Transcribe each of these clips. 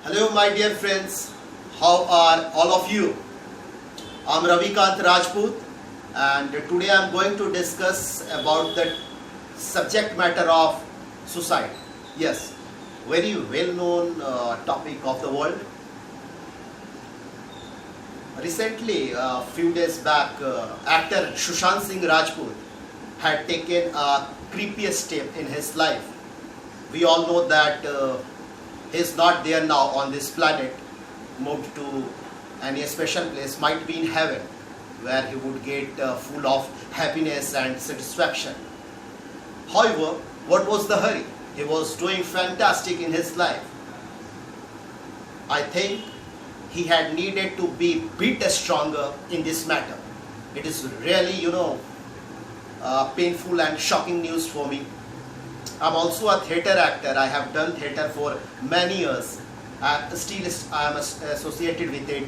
Hello my dear friends, how are all of you? I'm Ravikant Rajput and today I'm going to discuss about the subject matter of suicide. Yes, very well known topic of the world. Recently, a few days back, actor Sushant Singh Rajput had taken a creepiest step in his life. We all know that he's not there now on this planet, moved to any special place, might be in heaven, where he would get full of happiness and satisfaction. However, what was the hurry? He was doing fantastic in his life. I think he had needed to be bit stronger in this matter. It is really, painful and shocking news for me. I'm also a theatre actor. I have done theatre for many years. Still, I am associated with it.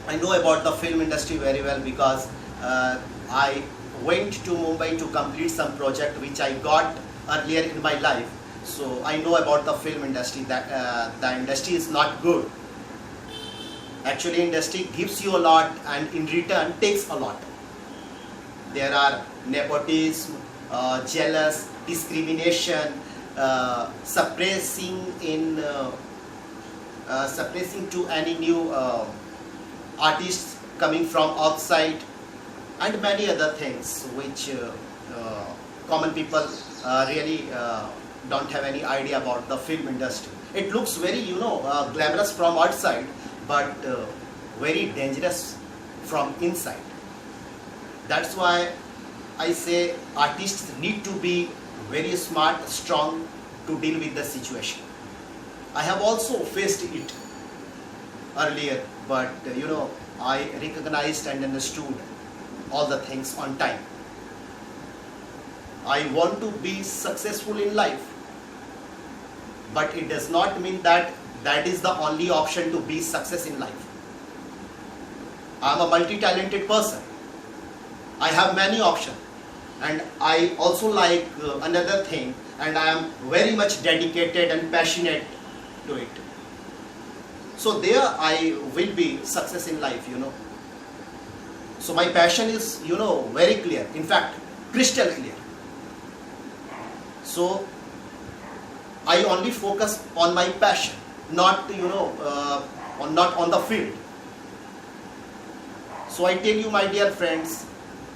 I know about the film industry very well because I went to Mumbai to complete some project which I got earlier in my life. So I know about the film industry, that the industry is not good. Actually, industry gives you a lot and in return takes a lot. There are nepotism, jealous, discrimination, suppressing to any new artists coming from outside, and many other things which common people really don't have any idea about the film industry. It looks very glamorous from outside, but very dangerous from inside. That's why I say artists need to be very smart, strong to deal with the situation. I have also faced it earlier, but I recognized and understood all the things on time. I want to be successful in life, but it does not mean that that is the only option to be success in life. I am a multi-talented person. I have many options, and I also like another thing, and I am very much dedicated and passionate to it. So there I will be success in life, So my passion is, very clear. In fact, crystal clear. So I only focus on my passion, not not on the field. So I tell you, my dear friends,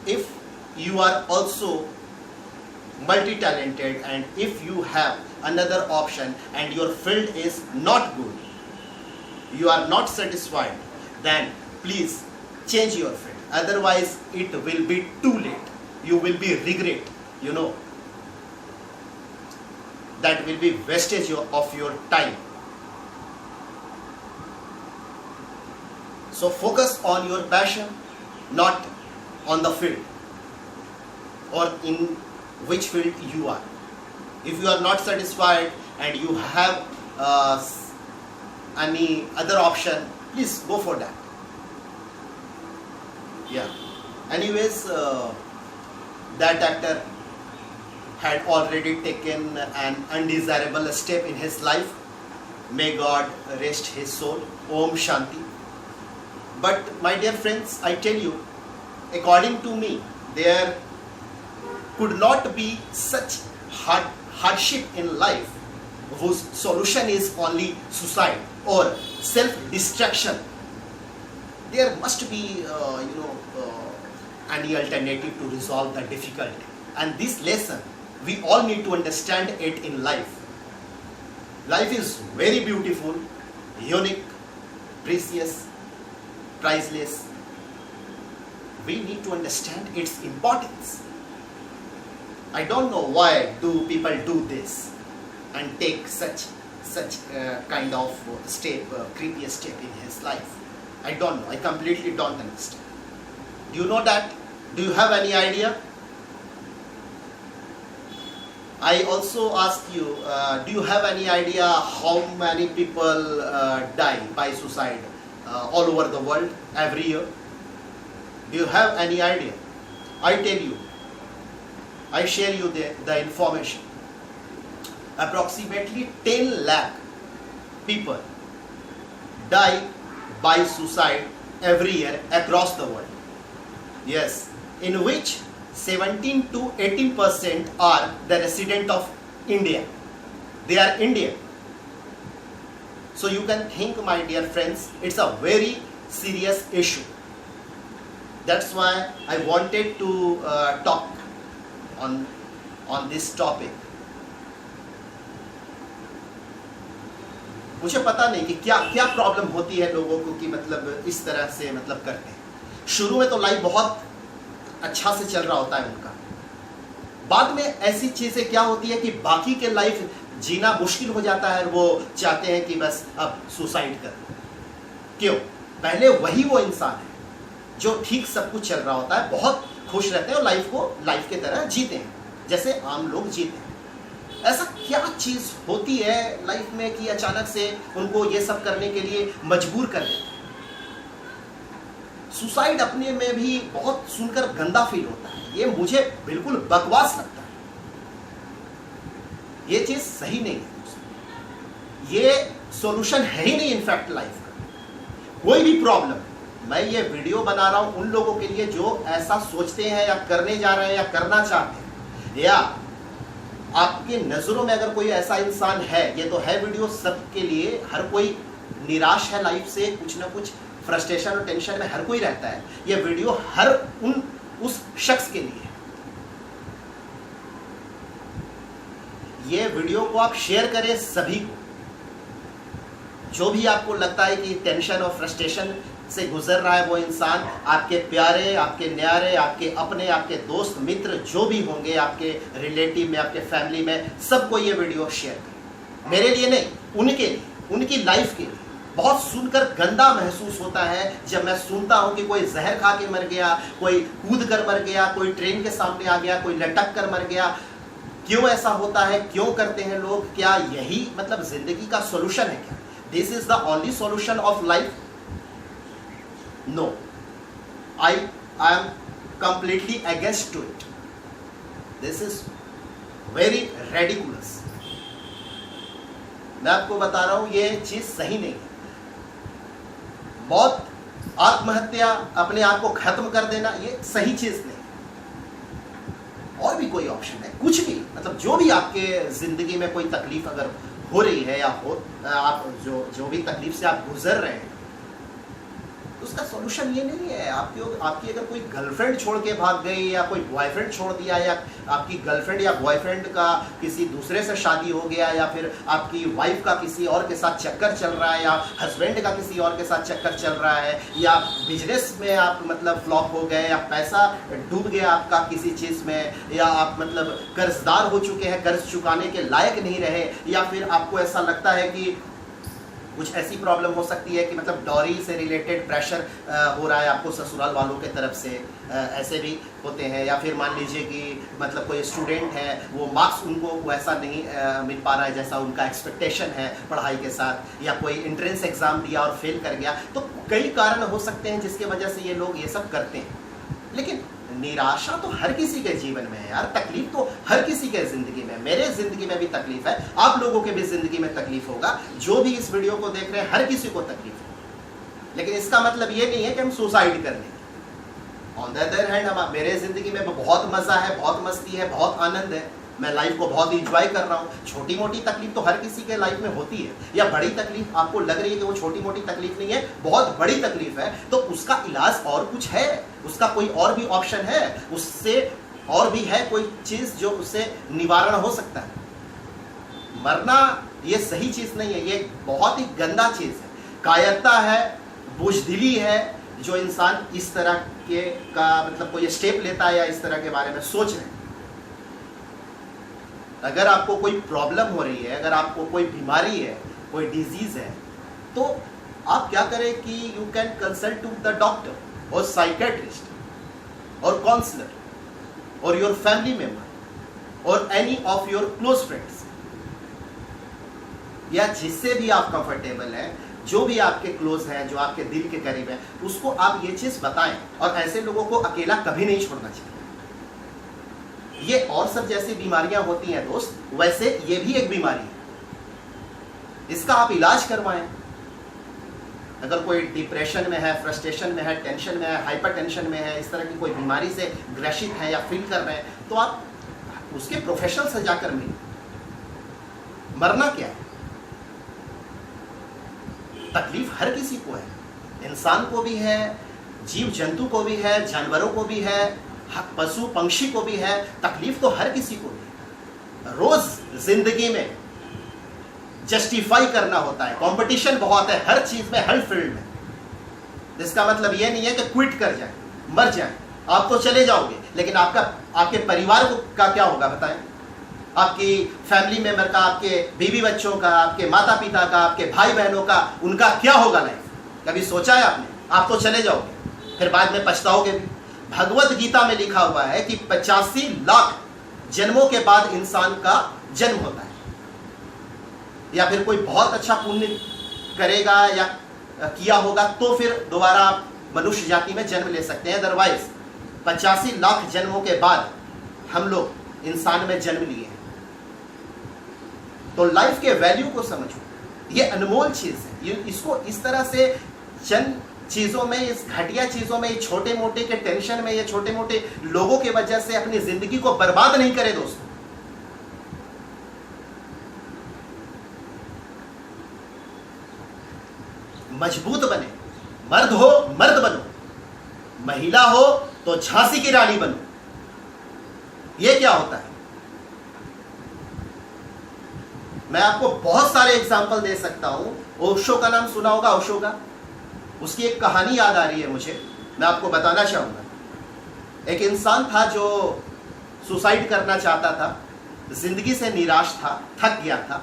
if you are also multi-talented and if you have another option and your field is not good, you are not satisfied, then please change your field. Otherwise it will be too late. You will be regret, that will be wastage of your time. So focus on your passion, not on the field or in which field you are. If you are not satisfied and you have any other option, please go for that. Yeah. Anyways, that actor had already taken an undesirable step in his life. May God rest his soul. Om Shanti. But my dear friends, I tell you, according to me, there could not be such hardship in life whose solution is only suicide or self-destruction. There must be, any alternative to resolve the difficulty. And this lesson, we all need to understand it in life. Life is very beautiful, unique, precious, priceless. We need to understand its importance. I don't know why do people do this and take such kind of step, creepy step in his life. I don't know. I completely don't understand. Do you know that? Do you have any idea? I also ask you, do you have any idea how many people die by suicide all over the world every year? Do you have any idea? I tell you, I share you the information. Approximately 10 lakh people die by suicide every year across the world. Yes, in which 17 to 18% are the resident of India. They are Indian. So you can think, my dear friends, it's a very serious issue. That's why I wanted to talk on this topic. मुझे पता नहीं कि क्या क्या problem होती है लोगों को कि मतलब इस तरह से मतलब करते हैं। शुरू में तो लाइफ बहुत अच्छा से चल रहा होता है उनका, बाद में ऐसी चीजें क्या होती है कि बाकी के लाइफ जीना मुश्किल हो जाता है, वो चाहते हैं कि बस अब सुसाइड कर। क्यों? पहले वही वो इंसान है जो ठीक सब कुछ चल रहा होता है, बहुत खुश रहते हैं और लाइफ को लाइफ की तरह जीते हैं जैसे आम लोग जीते हैं। ऐसा क्या चीज होती है लाइफ में कि अचानक से उनको ये सब करने के लिए मजबूर कर देते हैं। सुसाइड अपने में भी बहुत सुनकर गंदा फील होता है, ये मुझे बिल्कुल बकवास लगता है, ये चीज सही नहीं है, ये सॉल्यूशन है ही नहीं इनफैक्ट लाइफ का। कोई भी प्रॉब्लम, मैं ये वीडियो बना रहा हूं उन लोगों के लिए जो ऐसा सोचते हैं या करने जा रहे हैं या करना चाहते हैं, या आपके नजरों में अगर कोई ऐसा इंसान है, ये तो है वीडियो सबके लिए। हर कोई निराश है लाइफ से, कुछ ना कुछ फ्रस्ट्रेशन और टेंशन में हर कोई रहता है। ये वीडियो हर उस शख्स के लिए है। ये वीडियो को आप शेयर करें सभी को, जो भी आपको लगता है कि टेंशन और फ्रस्ट्रेशन से गुजर रहा है वो इंसान, आपके प्यारे, आपके न्यारे, आपके अपने, आपके दोस्त मित्र जो भी होंगे, आपके रिलेटिव में, आपके फैमिली में, सबको ये वीडियो शेयर करें। मेरे लिए नहीं, उनके लिए, उनकी लाइफ के लिए। बहुत सुनकर गंदा महसूस होता है जब मैं सुनता हूं कि कोई जहर खा के मर गया, कोई कूद कर मर गया, कोई ट्रेन के सामने आ गया, कोई लटक कर मर गया। क्यों ऐसा होता है? क्यों करते हैं लोग? क्या यही मतलब जिंदगी का सॉल्यूशन है क्या? This is the only solution of life? No, I am completely against to it. This is very ridiculous. मैं आपको बता रहा हूं ये चीज सही नहीं है। मौत, आत्महत्या, अपने आप को खत्म कर देना, ये सही चीज नहीं है। और भी कोई ऑप्शन है, कुछ भी, मतलब जो भी आपके जिंदगी में कोई तकलीफ अगर हो रही है या हो, आप जो भी तकलीफ से आप गुजर रहे हैं, उसका सॉल्यूशन ये नहीं है। आपकी अगर कोई गर्लफ्रेंड छोड़ के भाग गई, या कोई बॉयफ्रेंड छोड़ दिया, या आपकी गर्लफ्रेंड या बॉयफ्रेंड का किसी दूसरे से शादी हो गया, या फिर आपकी वाइफ का किसी और के साथ चक्कर चल रहा है, या हस्बैंड का किसी और के साथ चक्कर चल रहा है, या बिजनेस में आप मतलब फ्लॉप हो गए, या पैसा डूब गया आपका किसी चीज़ में, या आप मतलब कर्जदार हो चुके हैं, कर्ज चुकाने के लायक नहीं रहे, या फिर आपको ऐसा लगता है कि कुछ ऐसी प्रॉब्लम हो सकती है कि मतलब डॉरी से रिलेटेड प्रेशर हो रहा है आपको ससुराल वालों के तरफ से, ऐसे भी होते हैं। या फिर मान लीजिए कि मतलब कोई स्टूडेंट है, वो मार्क्स उनको वैसा नहीं मिल पा रहा है जैसा उनका एक्सपेक्टेशन है पढ़ाई के साथ, या कोई एंट्रेंस एग्ज़ाम दिया और फेल कर गया। तो कई कारण हो सकते हैं जिसके वजह से ये लोग ये सब करते हैं। लेकिन निराशा तो हर किसी के जीवन में है यार, तकलीफ तो हर किसी के जिंदगी में, मेरे जिंदगी में भी तकलीफ है, आप लोगों के भी जिंदगी में तकलीफ होगा, जो भी इस वीडियो को देख रहे हैं हर किसी को तकलीफ होगा। लेकिन इसका मतलब ये नहीं है कि हम सुसाइड कर लेंगे। ऑन द अदर हैंड, मेरे जिंदगी में बहुत मजा है, बहुत मस्ती है, बहुत आनंद है, मैं लाइफ को बहुत इंजॉय कर रहा हूँ। छोटी मोटी तकलीफ तो हर किसी के लाइफ में होती है, या बड़ी तकलीफ आपको लग रही है कि वो छोटी मोटी तकलीफ नहीं है, बहुत बड़ी तकलीफ है, तो उसका इलाज और कुछ है, उसका कोई और भी ऑप्शन है, उससे और भी है कोई चीज़ जो उससे निवारण हो सकता है। मरना ये सही चीज़ नहीं है, ये बहुत ही गंदा चीज़ है, कायरता है, बुज़दिली है, जो इंसान इस तरह के का मतलब कोई स्टेप लेता है या इस तरह के बारे में सोच रहे हैं। अगर आपको कोई प्रॉब्लम हो रही है, अगर आपको कोई बीमारी है, कोई डिजीज है, तो आप क्या करें कि you can consult to the doctor और साइकेट्रिस्ट और काउंसलर और योर फैमिली मेंबर और any of your close friends, या जिससे भी आप कंफर्टेबल हैं, जो भी आपके क्लोज हैं, जो आपके दिल के करीब है, उसको आप ये चीज बताएं। और ऐसे लोगों को अकेला कभी नहीं छोड़ना चाहिए। ये और सब जैसी बीमारियां होती हैं दोस्त, वैसे ये भी एक बीमारी है, इसका आप इलाज करवाएं। अगर कोई डिप्रेशन में है, फ्रस्ट्रेशन में है, टेंशन में है, हाइपर टेंशन में है, इस तरह की कोई बीमारी से ग्रसित है या फील कर रहे हैं, तो आप उसके प्रोफेशनल से जाकर मिलिए। मरना क्या है? तकलीफ हर किसी को है, इंसान को भी है, जीव जंतु को भी है, जानवरों को भी है, पशु पंक्षी को भी है। तकलीफ तो हर किसी को भी है। रोज जिंदगी में जस्टिफाई करना होता है, कंपटीशन बहुत है हर चीज में, हर फील्ड में। इसका मतलब यह नहीं है कि क्विट कर जाए, मर जाए। आप तो चले जाओगे, लेकिन आपके परिवार को का क्या होगा बताएं? आपकी फैमिली मेंबर का, आपके बीवी बच्चों का, आपके माता पिता का, आपके भाई बहनों का, उनका क्या होगा लाइफ? कभी सोचा है आपने? आप तो चले जाओगे, फिर बाद में पछताओगे भी। भगवत गीता में लिखा हुआ है कि 85 लाख जन्मों के बाद इंसान का जन्म होता है, या फिर कोई बहुत अच्छा पुण्य करेगा या किया होगा तो फिर दोबारा आप मनुष्य जाति में जन्म ले सकते हैं। अदरवाइज 85 लाख जन्मों के बाद हम लोग इंसान में जन्म लिए हैं। तो लाइफ के वैल्यू को समझो, ये अनमोल चीज है। ये इसको इस तरह से चंद चीजों में, इस घटिया चीजों में, ये छोटे मोटे के टेंशन में, ये छोटे मोटे लोगों की वजह से अपनी जिंदगी को बर्बाद नहीं करे दोस्तों। मजबूत बने, मर्द हो मर्द बनो, महिला हो तो झांसी की रानी बनो। ये क्या होता है? मैं आपको बहुत सारे एग्जाम्पल दे सकता हूं। ओशो का नाम सुना होगा, ओशो का। उसकी एक कहानी याद आ रही है मुझे, मैं आपको बताना चाहूंगा। एक इंसान था जो सुसाइड करना चाहता था, जिंदगी से निराश था, थक गया था,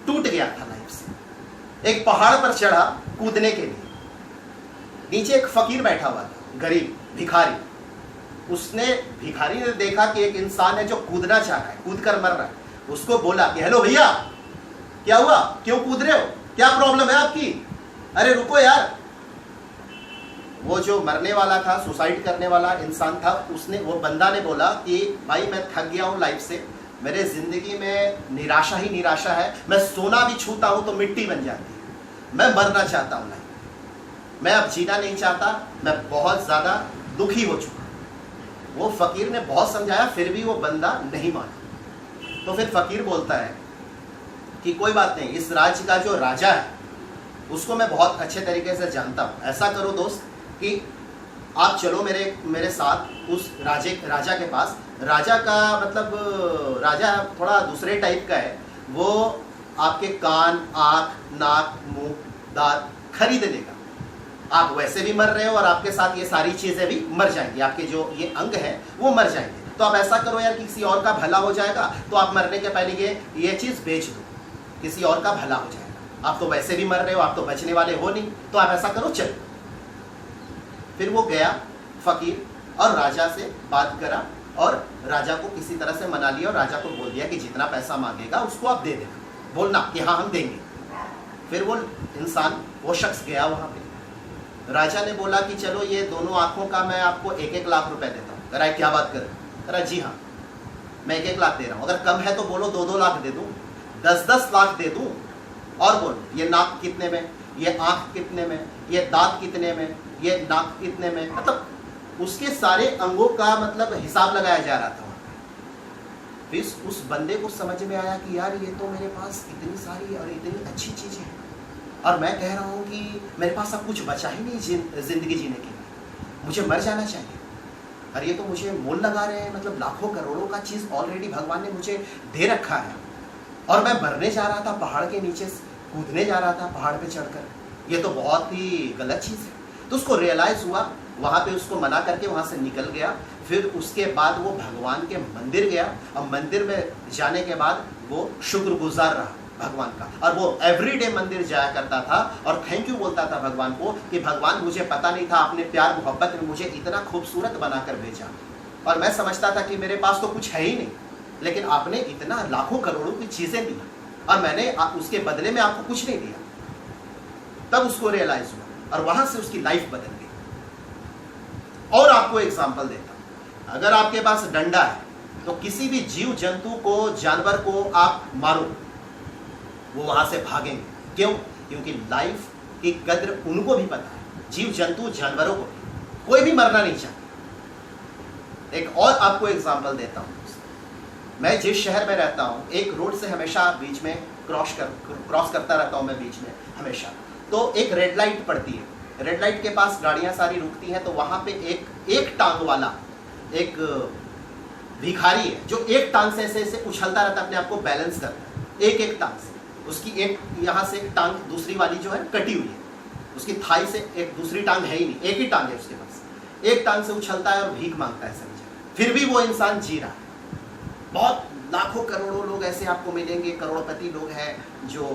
टूट गया था लाइफ से। एक पहाड़ पर चढ़ा कूदने के लिए। नीचे एक फकीर बैठा हुआ था, गरीब भिखारी। भिखारी ने देखा कि एक इंसान है जो कूदना चाह रहा है, कूद कर मर रहा है। उसको बोला कि हेलो भैया, क्या हुआ, क्यों कूद रहे हो, क्या प्रॉब्लम है आपकी? अरे रुको यार। वो जो मरने वाला था, सुसाइड करने वाला इंसान था, वो बंदा ने बोला कि भाई मैं थक गया हूं लाइफ से, मेरे जिंदगी में निराशा ही निराशा है, मैं सोना भी छूता हूं तो मिट्टी बन जाती है, मैं मरना चाहता हूं लाइफ, मैं अब जीना नहीं चाहता, मैं बहुत ज्यादा दुखी हो चुका। वो फकीर ने बहुत समझाया, फिर भी वो बंदा नहीं माना। तो फिर फकीर बोलता है कि कोई बात नहीं, इस राज्य का जो राजा है उसको मैं बहुत अच्छे तरीके से जानता हूँ। ऐसा करो दोस्त कि आप चलो मेरे साथ उस राजा के पास। राजा का मतलब राजा थोड़ा दूसरे टाइप का है। वो आपके कान, आँख, नाक, मुंह, दांत खरीद लेगा। आप वैसे भी मर रहे हो और आपके साथ ये सारी चीज़ें भी मर जाएंगी, आपके जो ये अंग हैं वो मर जाएंगे। तो आप ऐसा करो यार, किसी और का भला हो जाएगा, तो आप मरने के पहले ये चीज़ बेच दो, किसी और का भला हो जाएगा। आप तो वैसे भी मर रहे हो, आप तो बचने वाले हो नहीं, तो आप ऐसा करो चलो। फिर वो गया फकीर और राजा से बात करा और राजा को किसी तरह से मना लिया और राजा को बोल दिया कि जितना पैसा मांगेगा उसको आप दे देना, बोलना कि हाँ हम देंगे। फिर वो शख्स गया वहाँ पे। राजा ने बोला कि चलो ये दोनों आंखों का मैं आपको 1-1 लाख रुपए देता हूँ। करा क्या बात कर? करा जी हाँ, मैं 1-1 लाख दे रहा हूँ, अगर कम है तो बोलो 2-2 लाख दे दूँ, 10-10 लाख दे दूँ। और बोलो ये नाक कितने में, ये आँख कितने में, ये दांत कितने में, ये नाक कितने में, मतलब उसके सारे अंगों का मतलब हिसाब लगाया जा रहा था। फिर उस बंदे को समझ में आया कि यार ये तो मेरे पास इतनी सारी और इतनी अच्छी चीज़ें हैं और मैं कह रहा हूँ कि मेरे पास अब कुछ बचा ही नहीं जिंदगी जीने के लिए, मुझे मर जाना चाहिए। और ये तो मुझे मोल लगा रहे हैं, मतलब लाखों करोड़ों का चीज़ ऑलरेडी भगवान ने मुझे दे रखा है और मैं मरने जा रहा था, पहाड़ के नीचे कूदने जा रहा था पहाड़ पे चढ़कर, ये तो बहुत ही गलत चीज़ है। तो उसको रियलाइज़ हुआ, वहाँ पे उसको मना करके वहाँ से निकल गया। फिर उसके बाद वो भगवान के मंदिर गया और मंदिर में जाने के बाद वो शुक्रगुजार रहा भगवान का, और वो एवरीडे मंदिर जाया करता था और थैंक यू बोलता था भगवान को कि भगवान मुझे पता नहीं था, आपने प्यार मोहब्बत में मुझे इतना खूबसूरत बनाकर भेजा और मैं समझता था कि मेरे पास तो कुछ है ही नहीं, लेकिन आपने इतना लाखों करोड़ों की चीज़ें दी और मैंने उसके बदले में आपको कुछ नहीं दिया। तब उसको रियलाइज हुआ और वहां से उसकी लाइफ बदल गई। और आपको एग्जांपल देता हूं, अगर आपके पास डंडा है तो किसी भी जीव जंतु को, जानवर को आप मारो, वो वहां से भागेंगे। क्यों? क्योंकि लाइफ कि कद्र उनको भी पता है, जीव जंतु जानवरों को भी, कोई भी मरना नहीं चाहता। एक और आपको एग्जांपल देता हूँ। मैं जिस शहर में रहता हूँ, एक रोड से हमेशा बीच में क्रॉस करता रहता हूँ मैं बीच में हमेशा। तो एक रेड लाइट पड़ती है, रेड लाइट के पास गाड़ियाँ सारी रुकती हैं, तो वहाँ पे एक टांग वाला एक भिखारी है जो एक टांग से ऐसे ऐसे उछलता रहता है, अपने आप को बैलेंस करता है एक टांग से। उसकी एक यहाँ से एक टांग दूसरी वाली जो है कटी हुई है, उसकी थाई से एक दूसरी टांग है ही नहीं, एक ही टांग है उसके पास। एक टांग से उछलता है और भीख मांगता है समझे, फिर भी वो इंसान जी रहा है। बहुत लाखों करोड़ों लोग ऐसे आपको मिलेंगे, करोड़पति लोग हैं जो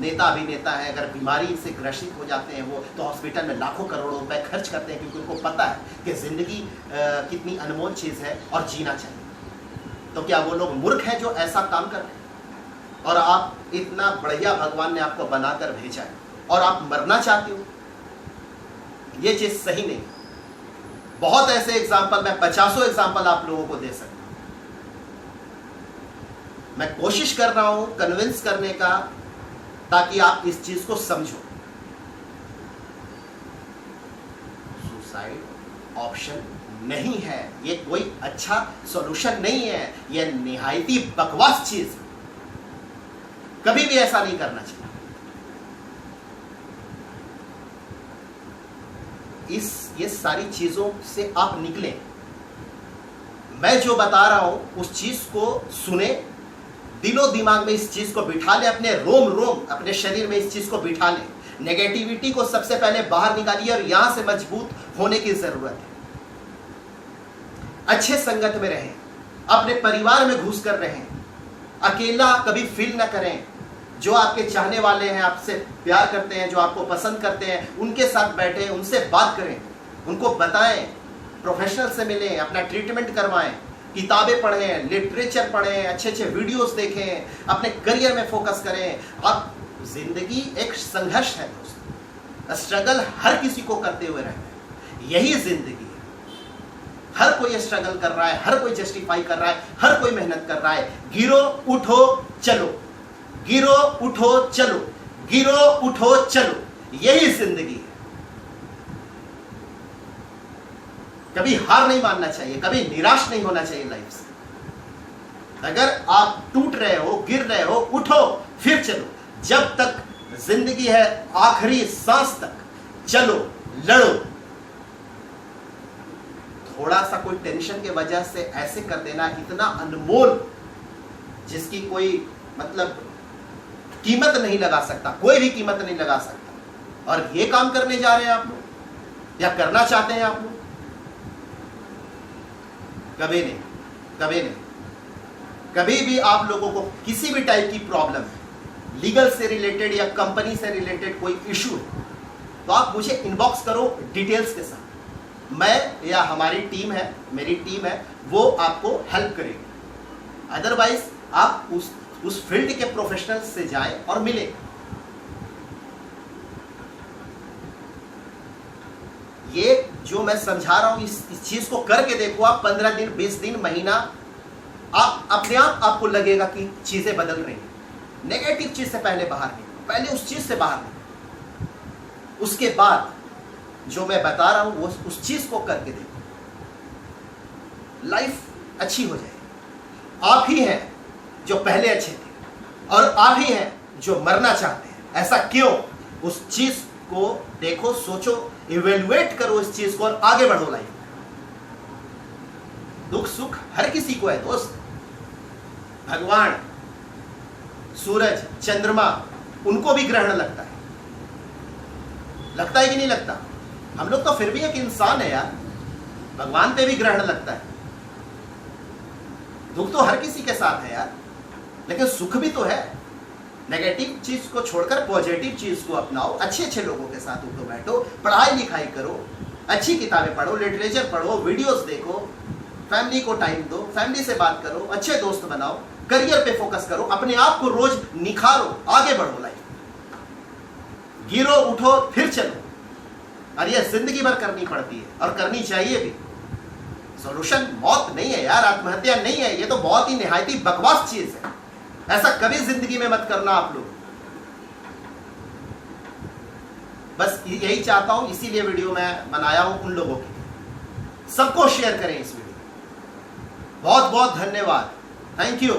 नेता अभिनेता है, अगर बीमारी से ग्रसित हो जाते हैं वो, तो हॉस्पिटल में लाखों करोड़ों रुपए खर्च करते हैं, क्योंकि उनको पता है कि ज़िंदगी कितनी अनमोल चीज़ है और जीना चाहिए। तो क्या वो लोग मूर्ख हैं जो ऐसा काम कर रहे हैं? और आप इतना बढ़िया भगवान ने आपको बनाकर भेजा है और आप मरना चाहते हो, ये चीज़ सही नहीं। बहुत ऐसे एग्जाम्पल, मैं 50 एग्जाम्पल आप लोगों को दे सकता हूं। मैं कोशिश कर रहा हूं कन्विंस करने का, ताकि आप इस चीज को समझो। सुसाइड ऑप्शन नहीं है, ये कोई अच्छा सॉल्यूशन नहीं है, ये निहायती बकवास चीज है। कभी भी ऐसा नहीं करना चाहिए। ये सारी चीजों से आप निकलें। मैं जो बता रहा हूं उस चीज को सुने, दिलो दिमाग में इस चीज को बिठा ले, अपने रोम रोम अपने शरीर में इस चीज को बिठा ले। नेगेटिविटी को सबसे पहले बाहर निकालिए और यहां से मजबूत होने की जरूरत है। अच्छे संगत में रहें, अपने परिवार में घुस कर रहें, अकेला कभी फील ना करें। जो आपके चाहने वाले हैं, आपसे प्यार करते हैं, जो आपको पसंद करते हैं, उनके साथ बैठें, उनसे बात करें, उनको बताएं, प्रोफेशनल से मिलें, अपना ट्रीटमेंट करवाएं, किताबें पढ़ें, लिटरेचर पढ़ें, अच्छे अच्छे वीडियोस देखें, अपने करियर में फोकस करें। अब जिंदगी एक संघर्ष है दोस्तों, स्ट्रगल हर किसी को करते हुए रहना है, यही जिंदगी है। हर कोई स्ट्रगल कर रहा है, हर कोई जस्टिफाई कर रहा है, हर कोई मेहनत कर रहा है। गिरो उठो चलो, गिरो उठो चलो, गिरो उठो चलो, यही जिंदगी है। कभी हार नहीं मानना चाहिए, कभी निराश नहीं होना चाहिए लाइफ से। अगर आप टूट रहे हो, गिर रहे हो, उठो फिर चलो। जब तक जिंदगी है, आखिरी सांस तक चलो, लड़ो। थोड़ा सा कोई टेंशन के वजह से ऐसे कर देना, इतना अनमोल जिसकी कोई मतलब कीमत नहीं लगा सकता, कोई भी कीमत नहीं लगा सकता। और ये काम करने जा रहे हैं आप लोग, या करना चाहते हैं आप लोग? कभी नहीं, कभी नहीं। कभी भी आप लोगों को किसी भी टाइप की प्रॉब्लम है, लीगल से रिलेटेड या कंपनी से रिलेटेड कोई इशू है, तो आप मुझे इनबॉक्स करो डिटेल्स के साथ। मैं या हमारी टीम है, मेरी टीम है, वो आपको हेल्प करेगी। अदरवाइज आप उस फील्ड के प्रोफेशनल से जाएं और मिलें। ये जो मैं समझा रहा हूं, इस चीज को करके देखो आप। 15 दिन, 20 दिन, महीना, आप अपने आप आपको लगेगा कि चीजें बदल रही हैं। नेगेटिव चीज से पहले बाहर निकलो, पहले उस चीज से बाहर निकलो, उसके बाद जो मैं बता रहा हूं वो उस चीज को करके देखो, लाइफ अच्छी हो जाएगी। आप ही हैं जो पहले अच्छे थे, और आप ही हैं जो मरना चाहते हैं। ऐसा क्यों? उस चीज को देखो, सोचो, इवेल्युएट करो इस चीज को और आगे बढ़ो लाइफ में। दुख सुख हर किसी को है दोस्त। भगवान, सूरज, चंद्रमा, उनको भी ग्रहण लगता है कि नहीं लगता? हम लोग तो फिर भी एक इंसान है यार, भगवान पे भी ग्रहण लगता है। दुख तो हर किसी के साथ है यार, लेकिन सुख भी तो है। नेगेटिव चीज को छोड़कर पॉजिटिव चीज को अपनाओ, अच्छे अच्छे लोगों के साथ उठो बैठो, पढ़ाई लिखाई करो, अच्छी किताबें पढ़ो, लिटरेचर पढ़ो, वीडियोस देखो, फैमिली को टाइम दो, फैमिली से बात करो, अच्छे दोस्त बनाओ, करियर पे फोकस करो, अपने आप को रोज निखारो, आगे बढ़ो लाइफ। गिरो उठो फिर चलो। और ये जिंदगी भर करनी पड़ती है और करनी चाहिए भी। सॉल्यूशन मौत नहीं है यार, आत्महत्या नहीं है, ये तो बहुत ही निहायती बकवास चीज है। ऐसा कभी जिंदगी में मत करना आप लोग। बस यही चाहता हूँ, इसीलिए वीडियो मैं बनाया हूँ उन लोगों के लिए। सबको शेयर करें इस वीडियो। बहुत बहुत धन्यवाद। Thank you.